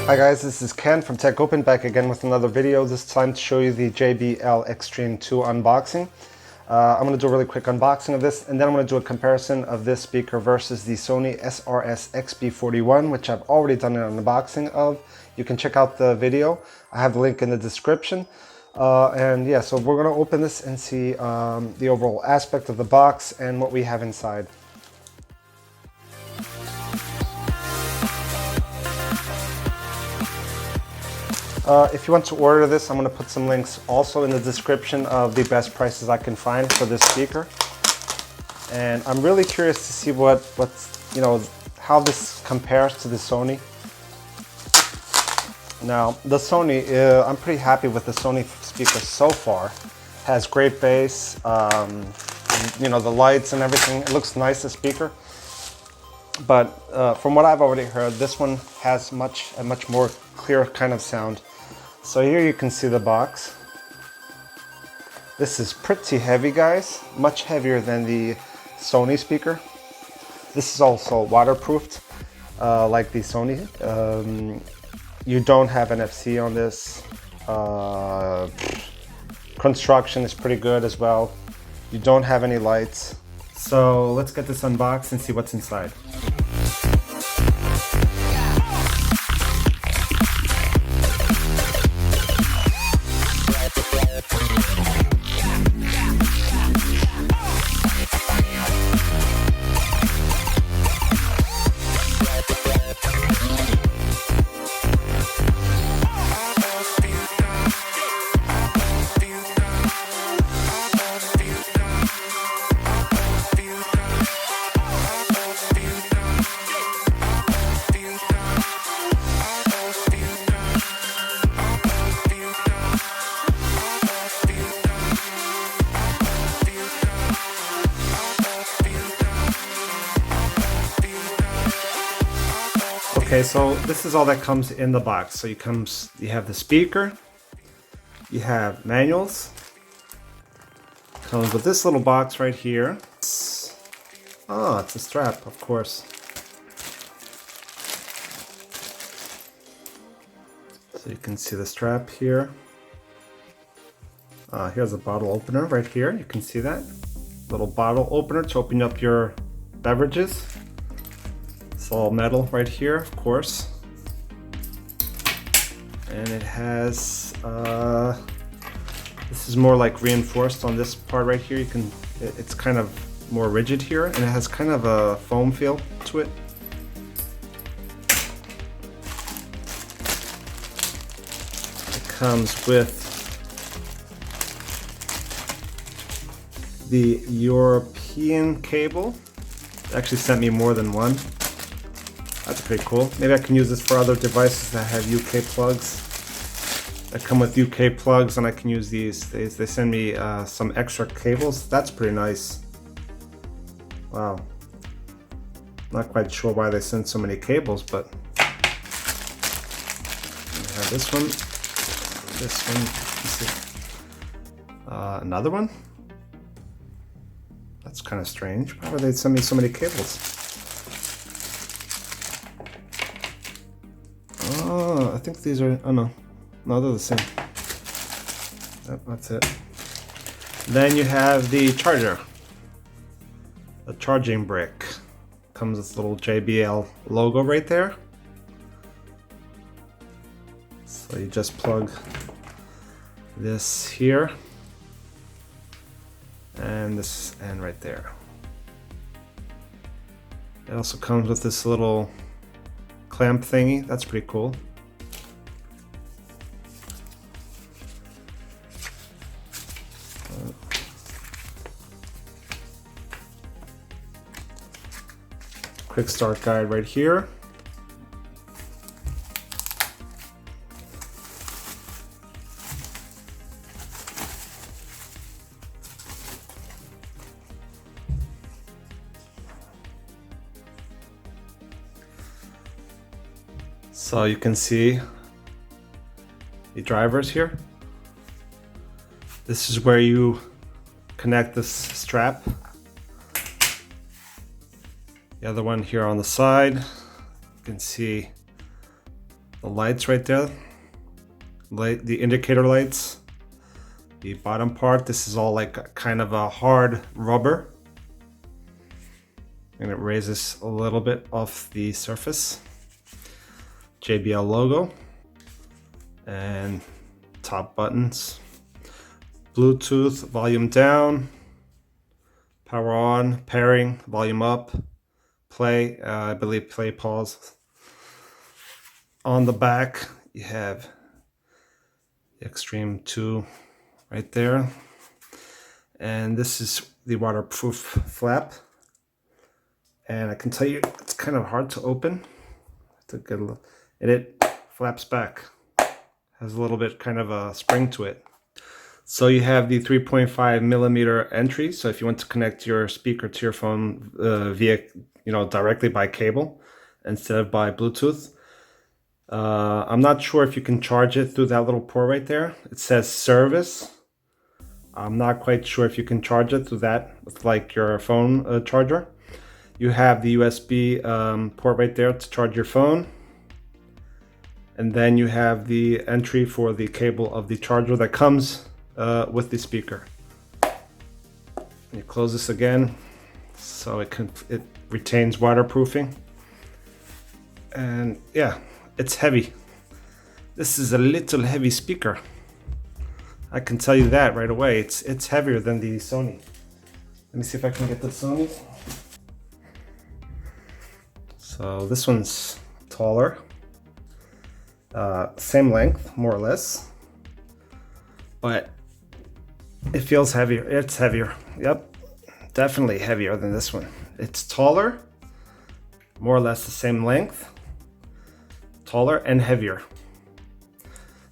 Hi guys, this is Ken from Tech Open, back again with another video, this time to show you the JBL Xtreme 2 unboxing. I'm going to do a really quick unboxing of this, and then I'm going to do a comparison of this speaker versus the Sony SRS-XB41, which I've already done an unboxing of. You can check out the video. I have the link in the description. And yeah, so we're going to open this and see the overall aspect of the box and what we have inside. If you want to order this, I'm going to put some links also in the description of the best prices I can find for this speaker. And I'm really curious to see how this compares to the Sony. Now, the Sony, I'm pretty happy with the Sony speaker so far. Has great bass, the lights and everything. It looks nice, the speaker. But from what I've already heard, this one has a much more clear kind of sound. So here you can see the box. This is pretty heavy, guys, much heavier than the Sony speaker. This is also waterproofed, like the Sony. You don't have NFC on this. Construction is pretty good as well. You don't have any lights. So let's get this unboxed and see what's inside. Okay, so this is all that comes in the box. So you have the speaker, you have manuals, comes with this little box right here. It's a strap, of course. So you can see the strap here. Here's a bottle opener right here. You can see that little bottle opener to open up your beverages. It's all metal right here, of course. And it has, this is more like reinforced on this part right here. It's kind of more rigid here, and it has kind of a foam feel to it. It comes with the European cable. It actually sent me more than one. That's pretty cool. Maybe I can use this for other devices that have UK plugs. That come with UK plugs, and I can use these. They send me some extra cables. That's pretty nice. Wow. Not quite sure why they send so many cables, but I have this one. Let's see. Another one. That's kind of strange. Why would they send me so many cables? I think these are, no, they're the same. Yep, that's it. Then you have the charger, the charging brick. Comes with this little JBL logo right there. So you just plug this here, and this end right there. It also comes with this little clamp thingy. That's pretty cool. Quick start guide right here. So you can see the drivers here. This is where you connect this strap. The other one here on the side, you can see The lights right there, the indicator lights. The bottom part, this is all like a kind of a hard rubber, and it raises a little bit off the surface. JBL logo and top buttons. Bluetooth, volume down, power on, pairing, volume up, play, I believe play, pause. On the back, you have the Xtreme 2 right there. And this is the waterproof flap. And I can tell you, it's kind of hard to open. It's a good look. And it flaps back. Has a little bit kind of a spring to it. So you have the 3.5 millimeter entry. So if you want to connect your speaker to your phone via, directly by cable instead of by Bluetooth. I'm not sure if you can charge it through that little port right there. It says service. I'm not quite sure if you can charge it through that with like your phone charger. You have the USB port right there to charge your phone. And then you have the entry for the cable of the charger that comes with the speaker. You close this again so it retains waterproofing. And yeah, it's heavy. This is a little heavy speaker. I can tell you that right away. It's heavier than the Sony. Let me see if I can get the Sony. So this one's taller. Same length, more or less. But it feels heavier. It's heavier. Yep. Definitely heavier than this one. It's taller. More or less the same length. Taller and heavier.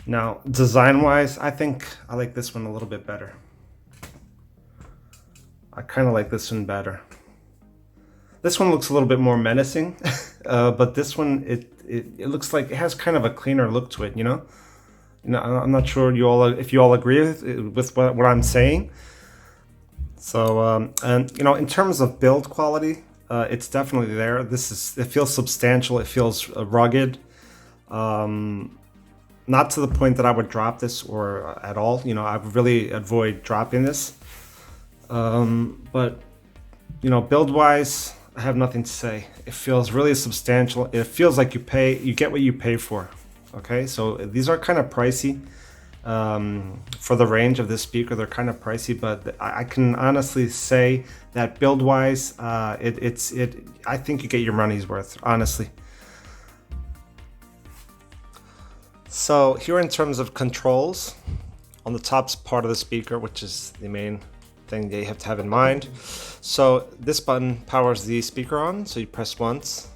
Now, design-wise, I think I like this one a little bit better. I kind of like this one better. This one looks a little bit more menacing, but this one, it looks like it has kind of a cleaner look to it, I'm not sure if you all agree with what I'm saying. So, and in terms of build quality, it's definitely there. It feels substantial. It feels rugged. Not to the point that I would drop this or at all. I would really avoid dropping this. But build-wise, I have nothing to say. It feels really substantial. It feels like you get what you pay for. Okay, so these are kind of pricey. For the range of this speaker, they're kind of pricey, but I can honestly say that build-wise, I think you get your money's worth, honestly. So here in terms of controls, on the top part of the speaker, which is the main thing that you have to have in mind. So this button powers the speaker on, so you press once.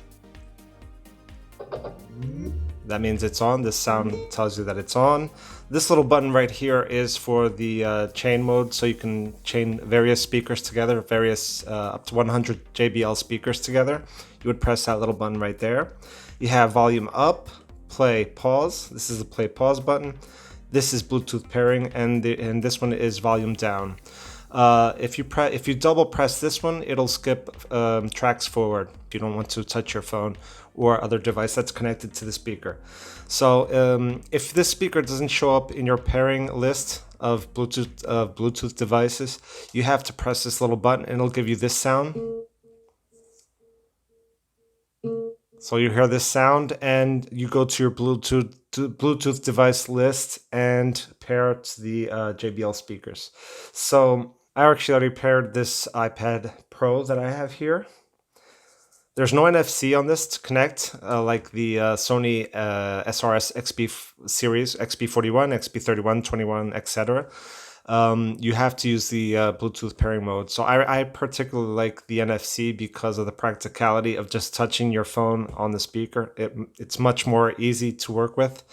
That means it's on. This sound tells you that it's on. This little button right here is for the chain mode, so you can chain various speakers together, up to 100 JBL speakers together. You would press that little button right there. You have volume up, play, pause. This is the play pause button. This is Bluetooth pairing, and this one is volume down. If you double press this one, it'll skip tracks forward if you don't want to touch your phone or other device that's connected to the speaker. So if this speaker doesn't show up in your pairing list of Bluetooth devices, you have to press this little button and it'll give you this sound. So you hear this sound and you go to your Bluetooth device list and pair it to the JBL speakers. So I actually already paired this iPad Pro that I have here. There's no NFC on this to connect, like the Sony SRS-XB series, XB41, XB31, 21, etc. You have to use the Bluetooth pairing mode. So I particularly like the NFC because of the practicality of just touching your phone on the speaker. It's much more easy to work with.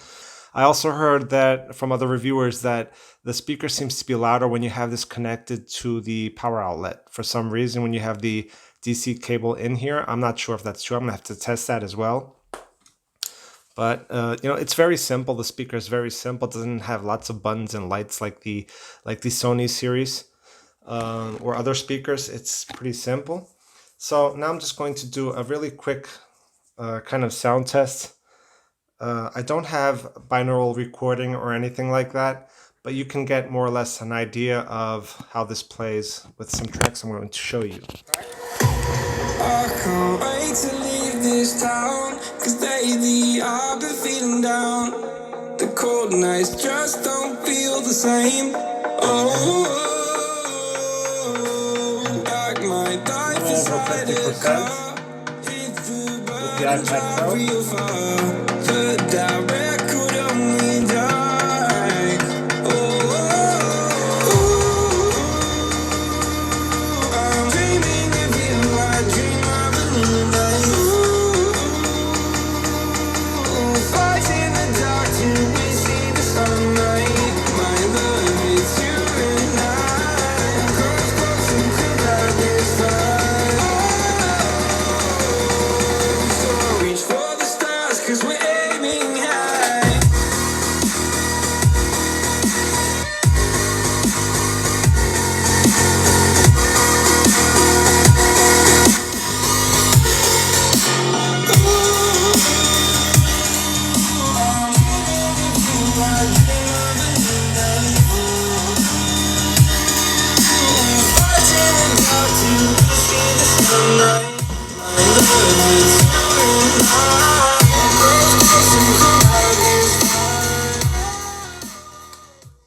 I also heard that from other reviewers that the speaker seems to be louder when you have this connected to the power outlet. For some reason, when you have the DC cable in here, I'm not sure if that's true. I'm gonna have to test that as well. But it's very simple. The speaker is very simple. It doesn't have lots of buttons and lights like the Sony series or other speakers. It's pretty simple. So now I'm just going to do a really quick kind of sound test I don't have binaural recording or anything like that, but you can get more or less an idea of how this plays with some tracks I'm going to show you. I can't wait to leave this town, 'cause lately I've been feeling down. The cold nights just don't feel the same. Oh, like my life inside a car. Hit the button, drive real far. Put that record on me, die. Oh, I'm dreaming of you, I dream of a moonlight. Fight in the dark till we see the sunlight. My love is you and I. Close, close and could like this fire. So reach for the stars, 'cause we're aiming high.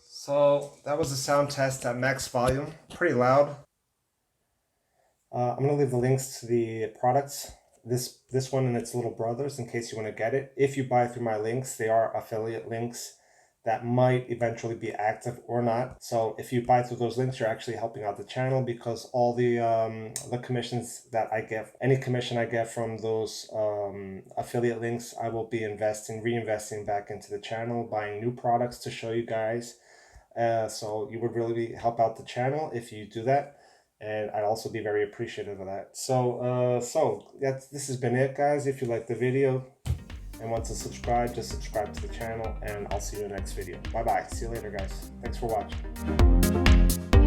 So that was a sound test at max volume, pretty loud. I'm going to leave the links to the products, this one and its little brothers, in case you want to get it. If you buy through my links, they are affiliate links that might eventually be active or not. So if you buy through those links, you're actually helping out the channel, because all the commissions that I get, any commission I get from those affiliate links, I will be reinvesting back into the channel, buying new products to show you guys. So you would really help out the channel if you do that, and I'd also be very appreciative of that. So this has been it, guys. If you like the video and want to subscribe, just subscribe to the channel, and I'll see you in the next video. Bye bye. See you later, guys. Thanks for watching.